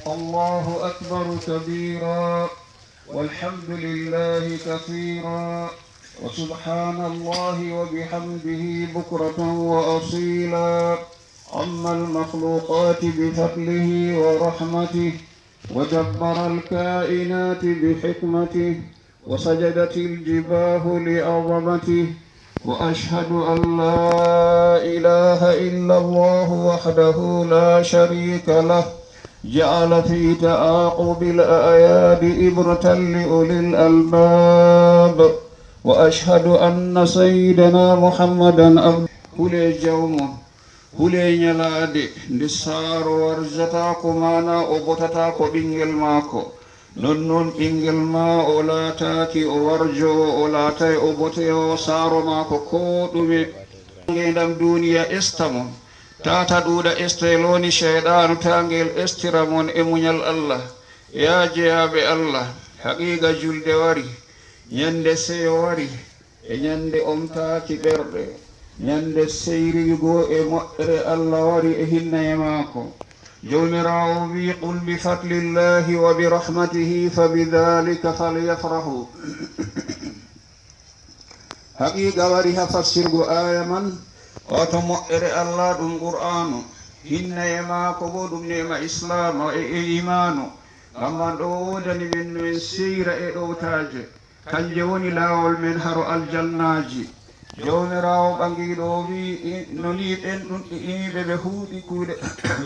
الله أكبر كبيرا والحمد لله كثيرا وسبحان الله وبحمده بكرة وأصيلا عم المخلوقات بفضله ورحمته ودبر الكائنات بحكمته وسجدت الجباه لعظمته وأشهد أن لا إله إلا الله وحده لا شريك له جعل في تعاقب الأعياد إبرة لأولي الألباب وأشهد أن سيدنا محمدا هلي جوم هلي نيلادي ndisaro warjata ko mana o botata ko ɓingel maako non ɓingel ma o laataki o warjo o laatay o bote o saaro maako ko ɗume ngendam duniya estamon tata ɗuuɗa esteloni cheyɗanu tangel estira mon e muñal Allah ya jeyaɓe Allah haqiqa julde wari ñande seyo wari e ñande omtaki ɓerɗe ñande seyrigo e moƴƴere Allah wari e hinnaye maako jawmirawo wi qul bi fadlillahi wa bi rahmatihi fa bidhalika falyafrahu haqiqa wari ha fassirgo aya man oto moƴƴere Allah ɗum qur'anu hinnaye maako bo ɗum nema islam e imanu gamman ɗo wodani min no en seyra e ɗowtaje kanje woni laawol men haro aljannaji jawmirawo ɓangiɗo wi no liɗen ɗum ɗiɗiɓe ɓe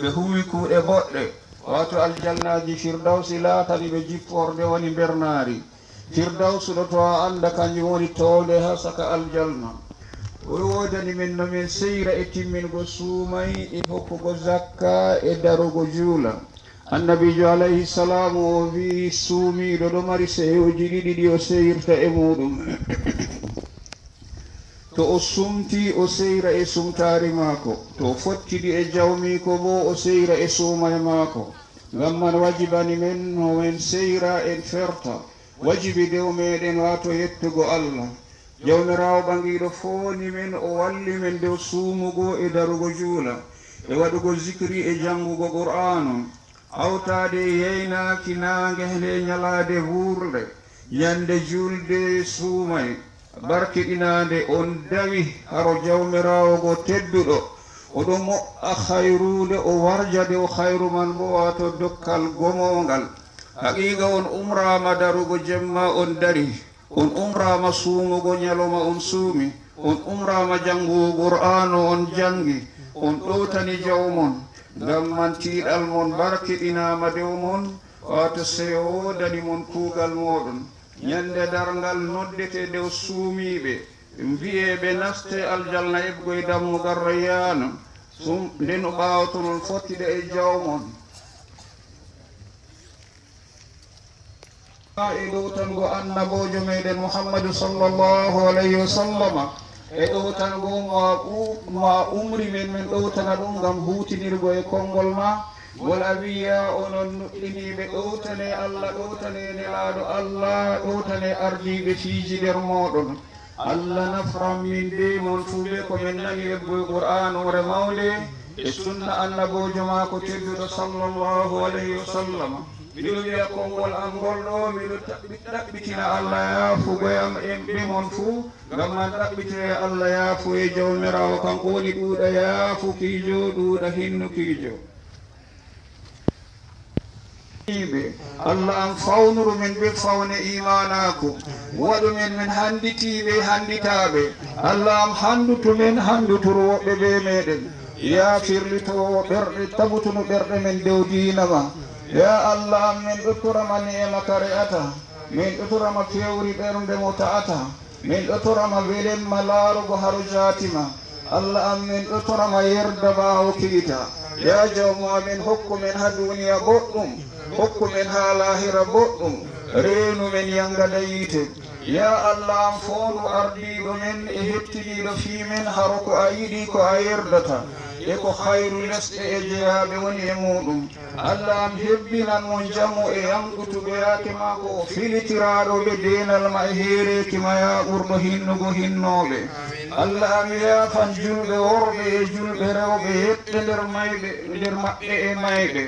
huwi kuuɗe boɗɗe wato aljannaji firdawsi laatani ɓe jipporde woni bernari firdawsu ɗo to a anda kanjum woni towde ha saka aljanna o wodani min no min seyra e timmingo suumay e hokkugo zakka e darugo juula annabijo alayhi salamu o wi suumiɗo ɗo mari seyoji ɗiɗi ɗi o seyrta e muɗum to o sumti o seyra e sumtari maako to o fottidi e jawmiko bo o seyra e suumay maako ngam man wajibani men no men seyra en ferta wajibi dew meɗen wato yettugo Allah jawmirawo ɓangiɗo fooni men o walli men dow suumugo e darugo juula e waɗugo zikri e jangugo qur'anu hawtade yeynaki nange nde ñalade wuurde ñande julde suumay barkiɗinade on dawi haro jawmirawo go tedduɗo oɗo moƴƴa hayrude o warjade o hayru man bo wato dokkal gomongal haqiqa on umrama darugo jemma on dari on umrama suumugo ñaloma on suumi on umrama jangugo qur'anu on jangi on ɗowtani jawmon ngam man tiiɗal mon barkiɗinama dew mon wato seyo wodani mon kuugal moɗon ñande darngal noddete dow suumiɓe mbiyeɓe naste aljanna ebgoye dammugal rayyana nden o ɓawato non fottide e jawmon e ɗowtango annabojo meɗen muhammadu sallllahu alayhi wa sallama e ɗowtango ma umri men min ɗowtana ɗum ngam hutinirgo e konngol ma wala wiya onon nuɗɗiniɓe ɗowtane Allah ɗowtane nelaɗo Allah ɗowtane ardiɓe fiiji nder moɗon Allah nafran min be mon fuɓe ko min nani ebboye qur'anure mawde e sunna annabojo ma ko tedduɗo sallllahu alayhi wa sallam miɗo wiya konngol am ngol ɗo miɗo ɗaɓɓitina Allah yaafugoyam en ɓe mon fuu ngam man ɗaɓɓite Allah yaafu e jawmirawo kanko woni ɗuuɗa yaafukiijo ɗuuɗa hinnukiijo Allah an fawnuru men ɓe fawne imanako waɗu men min handitiɓe handitaɓe Allah am handutu men handuturu woɓɓe ɓe meɗen ya firlitowo ɓerɗe tabutuno ɓerɗe men dow dinama ya Allah am min ɗottorama ni'ema ka re'ata min ɗottorama fewri ɓernde mo ta'ata min ɗottorama welenma laarugo haro jatima Allah am min ɗottorama yerda ɓawo kiita ya jawmu amin hokku men ha duniya boɗɗum hokku men ha lahira boɗɗum reenu men yangada yiite ya Allah am fondu ardiɗo men e hettiniɗo fi men haro ko a yiɗi ko a yerdata eko khairu lesɗe e jeyaɓe woni e muɗum Allah am hebbinan mo jamu e yankutuɓe yaake maako o filitiraɗo ɓe denal ma e heereki ma ya ɓurɗo hinnugo hinnoɓe Allah am yaafan julɓe worɓe e julɓe rewɓe heɓɓe nder maɓɓe e mayɓe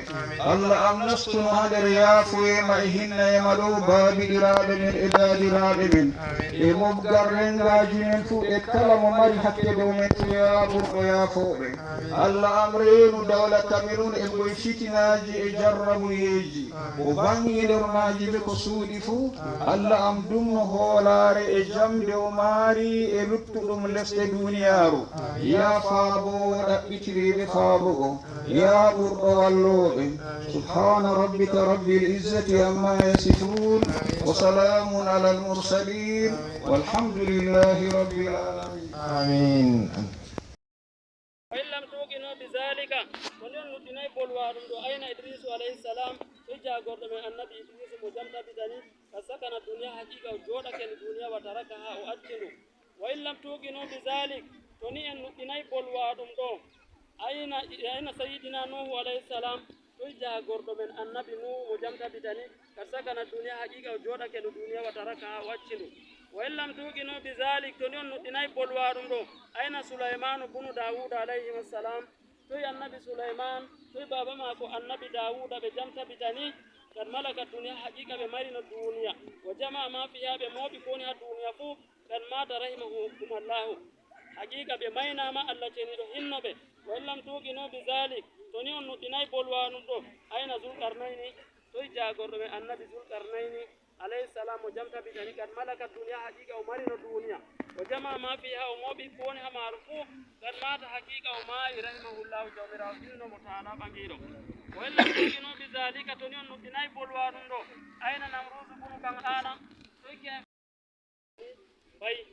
Allah am nastuno ha nder yaafoyema e hinna e ma ɗo baabiɗiraɓe men e daadiraɓe men e mobgal rengaji men fuu e kala mo mari hakke dow men fu ya ɓurɗo yaafoɓe Allah am reenu dawla Cameroun e goye fitinaji e jarrabuyeji o bangi nder maji ɓe ko suuɗi fuu Allah am dumno hoolare e jamde o maari e luttuɗum lesɗe duniyaru ya faabo ɗaɓɓitiriɓe faabugo ya ɓurɗo walloɓe subhana rabbika rabbil izzati amma yasifun wa salamun ala al mursalin walhamdulillahi rabbil alamin amin وإن لم توقنوا بذلك ونحن نتناي بولوارم دو أين إدريس عليه السلام إجا قرد من النبي إدريس مجمد بدني فسكن الدنيا حقيقة وجودك الدنيا وتركها وأجلوا وإن لم توقنوا بذلك ونحن نتناي بولوارم دو أين سيدنا نوح عليه السلام إجا قرد من النبي نوح مجمد بدني فسكن الدنيا حقيقة وجودك الدنيا وتركها وأجلوا وإن لم توقنوا بذلك تنين نتناي بولوارم دو أين سليمان بن داود عليه السلام توي النبي سليمان توي بابا ماكو النبي داود بجمت بتاني قد ملك الدنيا حقيقة بمرين الدنيا وجمع ما فيها بموت كونها الدنيا فوق قد مات رحمه الله حقيقة بمينا ما الله جنيد هنبه وإن لم توقنوا بذلك تنين نتناي بولوارم دو أين ذو القرنين توي جاغور النبي ذو القرنين عليه السلام وجمت بجاني قد ملك الدنيا حقيقة ومرن الدنيا وجمع ما فيها وموبي كونها معروفو قد مات حقيقة وما رحمه الله جميرا إنه متعالى بانجيرو وإن لم تؤمنوا بذلك تنين نتناي بولوارن دو أين نمروز بنو كان باي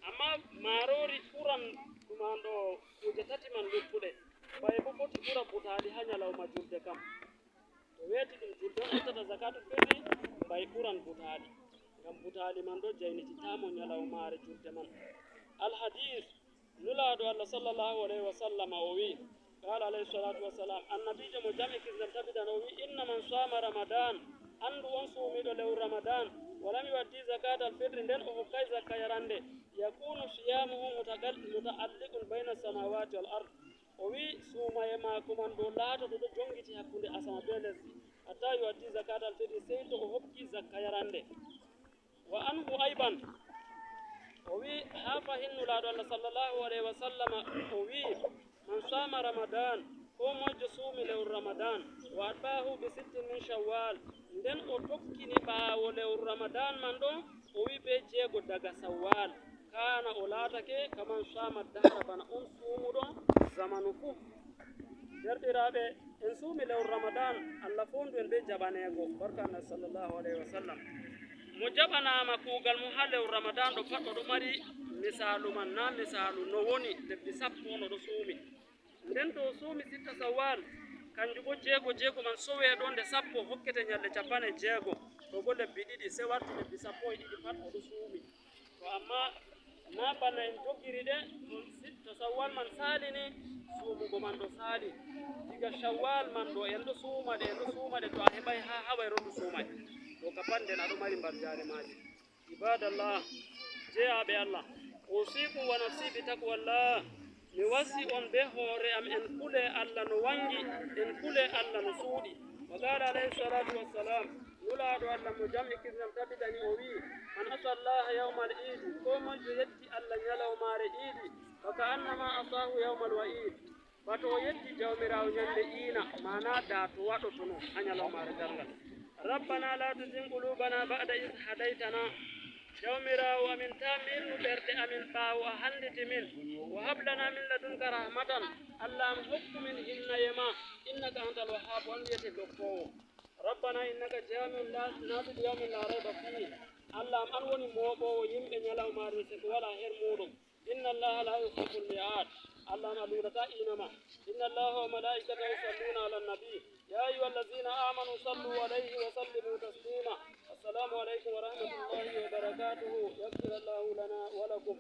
أما ماروري كوران كماندو وجتاتي من لطولي باي بوكوتي كورا بوتالي هنيا لو مجرد كم weti ɗum julɗon ittata zakatu firri bay ɓuran butali ngam butali man ɗo jaynititamo ñalawmare julde man alhadis nulaɗo Allah sallallahu alayhi wa sallam o wi qala alayhi salatu wassalam annabijo mo jam e kisnal tabitan o wi inna man sama ramadan andu on suumiɗo lew ramadan walam yuwaddi zakat al firri nden o hokkay zakka yarande yakunu siyamuhu mutaalliqun bayna samawati wal ard o wi suumaye maako man ɗo laatoto ɗo jongiti hakkunde asama be lesdi hatta yuwaddi zakat al firri sey to o hokki zakka yarande wa anhu ayban o wi ha fahinnulaaɗo Allah sallallahu alayhi wa sallam o wi man sama ramadan ko moƴƴo suumi lewru ramadan wa atbahu bi sittin min shawwal nden o tokkini ɓaawo lewru ramadan man ɗo o wi be jeego daga sawwal kana o laatake kaman sama dahra bana on suumuɗo zamanu fuu derɗiraaɓe en suumi lewru ramadan Allah fondu en ɓe jaɓaneego barka annabi sallallahu alayhi wa sallam mo jaɓanaama kuugal mum ha lewru ramadan ɗo pat oɗo mari misalu man na misalu no woni lebbi sappo on oɗo suumi nden to o suumi sitta sawwal kanjum bo jeego man sowe ɗo nde sappo hokkete ñalɗe capanɗe jeego to bo lebbi ɗiɗi se warti lebbi sappo e ɗiɗi pat oɗo suumi to amma na bana en joggiri ɗe to sawwal man saalini suumugo man ɗo saali diga shawwal man ɗo en ɗo suumaɗe to a heɓay ha hawayro ɗo suumay ɗo ka panden aɗo mari mbar jaare maji ibadallah jeyaɓe Allah usikum wa nafsi bi taqwallah mi wasi on be hoore am en kule Allah no wangi en kule Allah no suuɗi wa qala alayhi salatu wassalam nulaaɗo Allah mo jam e kisnam tabitani o wi man asallaha yawmal idi ko moƴƴo yetti Allah ñalawmaare idi faka annama asahu yawmal wa'id bato o yetti jawmirawo ñande iina mana da to waɗotono ha ñalawmaare dargal rabbana la tuzigh qulubana ba'da id hadaytana jawmirawo amin tamirnu ɓerɗe amin ɓaawo a handiti min wa hab lana min ladunka rahmatan Allah am hokku min hinnaye ma innaka antal wahhab on wiyete dokkowo rabbana innaka jami'u nas li yawmin la rayba fihi Allah am an woni moɓowo yimɓe ñalawmaare seko wala her muɗum inna allaha la yuhibbu al-mi'ad Allah ma lurata inama inna allaha wa malaikatahu yusalluna ala nabi ya ayyuhallazina amanu sallu alayhi wa sallimu taslima assalamu alaykum wa rahmatullahi wa barakatuh yaghfir Allahu lana wa lakum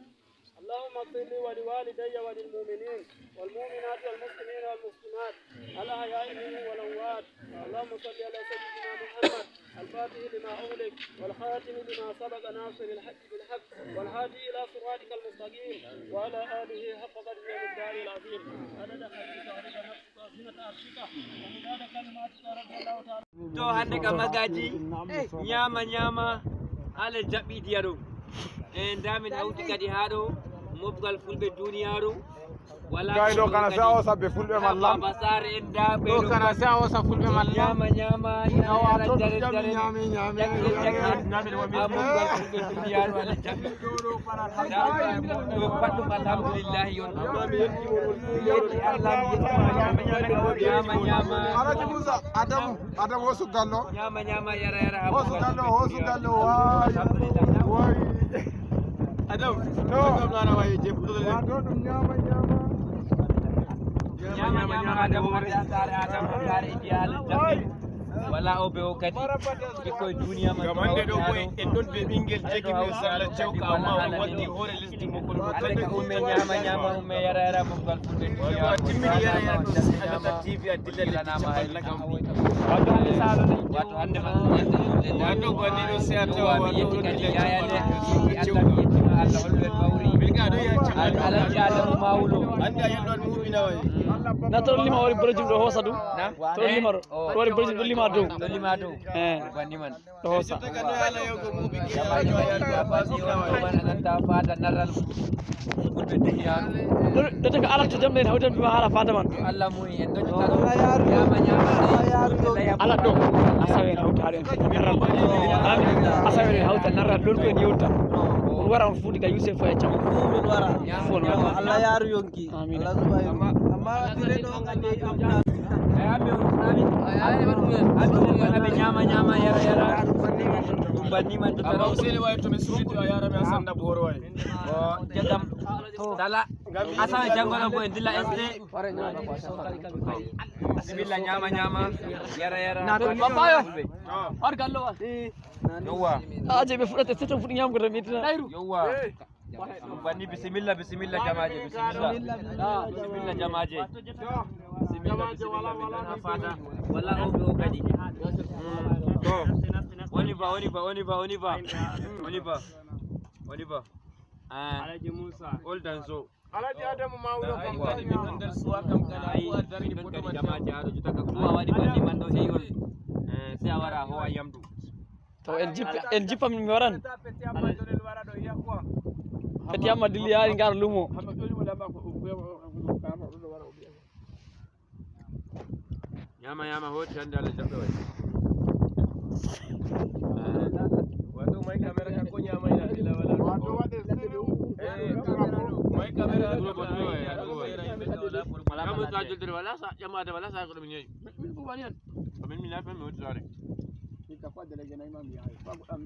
اللهم اغفر لي ولوالدي وللمؤمنين والمؤمنات والمسلمين والمسلمات الأحياء منهم والأموات. اللهم صل على سيدنا محمد الفاتح لما أغلق والخاتم لما سبق ناصر الحق بالحق والهادي إلى صراطك المستقيم وعلى آله حق قدره والدار العظيم. عدد خلقك وعدد نفسك وزنة عرشك ومداد كلماتك رضي الله تعالى. To hande ka magaji nyama ala jaɓɓi diyaɗo damin hawti kadi haɗo mofgal fulɓe duniyaru wala gayɗo kana sa o sabbe fulɓe mallam basar en daɓe ɗo kana sa o sa fulɓe mallam nyama ala dare dare mofgal fulɓe duniyaru ala jaɓɓi ɗo paɗɗum alhamdulillahi yon nyama alaji Musa Adam hosu gallo nyama yara hosu gallo way Adam no gamlara way je fuɗɗode do ɗum nyama Adam hande asare Adam asare idiyal jaɓɓi wala o ɓe o kadi ɓikkoye duniya man gamande ɗo koye en ɗon ɓe ɓinguel jegimi sala cewka amma o waddi hoore lesdi mokko ɗo ande ko umme nyama umme yara mofgal fulɓe duniya timmini yara adata TV a dillanama lakam wato hande salono wato hande wando bonni ɗo se a tawa mi yetti kadi yayane Allah mi yettima Allah hollu en mawri alaji Adamu Mawulo anda yelɗon muɓina way na to lima wari brojum do hosa du to lima do wari brojum do lima do bandi man do hosa ananta fata naral fulɓe duniyaru do te alata jamde hawtan bima hala fata man Allah muy en do kala nyama ala do asawe hawta haren naral asawe hawta naral do ko yewta wara on fuudi ka Yusuf ya cham min wara Allah yaru yonki Allah subhanahu amma dire do ngade amna abe nyama yara bandi man to amma usele way to mi suudi o yara mi asanda boro way o jagam dala asa jangono ko en dilla SD bismillah nyama yara na to babayo har gallo wa yowa aje be fudate seto fudi nyam ko remitina yowa bandi bismillah jamaje bismillah jamaje bismillah fada wala o be o kadi to Oliver Alaji Musa Oldan so Alaji Adamu Mawulo kam kadi min don der suwa kam kala ay dari kadi jamaje ado jutaka ko wadi bandi man do heyol se awara ho ayamdu to en jippa mi waran peti amma dilli yaari ngar lumo nyama hoti hande Allah jaɓɓe way wato may camera ka ko nyama ina dila wala wato wade may camera do bo do ya do kamu ta juldere wala sa jamaade wala sa ko dum ñey min ko bani min mi lafa mi hoti sare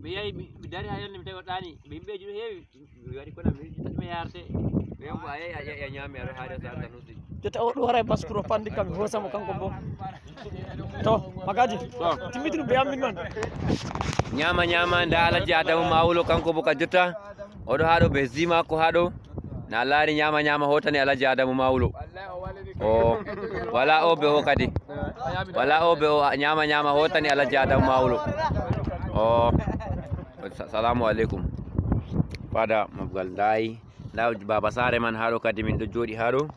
ɓe yeeyi ɓe dari ha yonde mi tawi ɗani ɓe yimɓeji ɗo heewi mi waɗi kono mi tatmi yarde ɓen ko a yeeyi a ñaami aɗa haade sa sanusi jetta o ɗo wara e baskuro pandi kam mi hosamo kanko bo to magaji timmitinu be ammin man nyama nda Alaji Adamu Mawulo kanko bo ka jotta oɗo haɗo be zima ko haɗo na laari nyama hotani Alaji Adamu Mawulo o wala o be o kadi wala o be o nyama hotani Alaji Adamu Mawulo o assalamu alaikum fada mabgal dai law baba sare man haɗo kadi min ɗo joɗi haɗo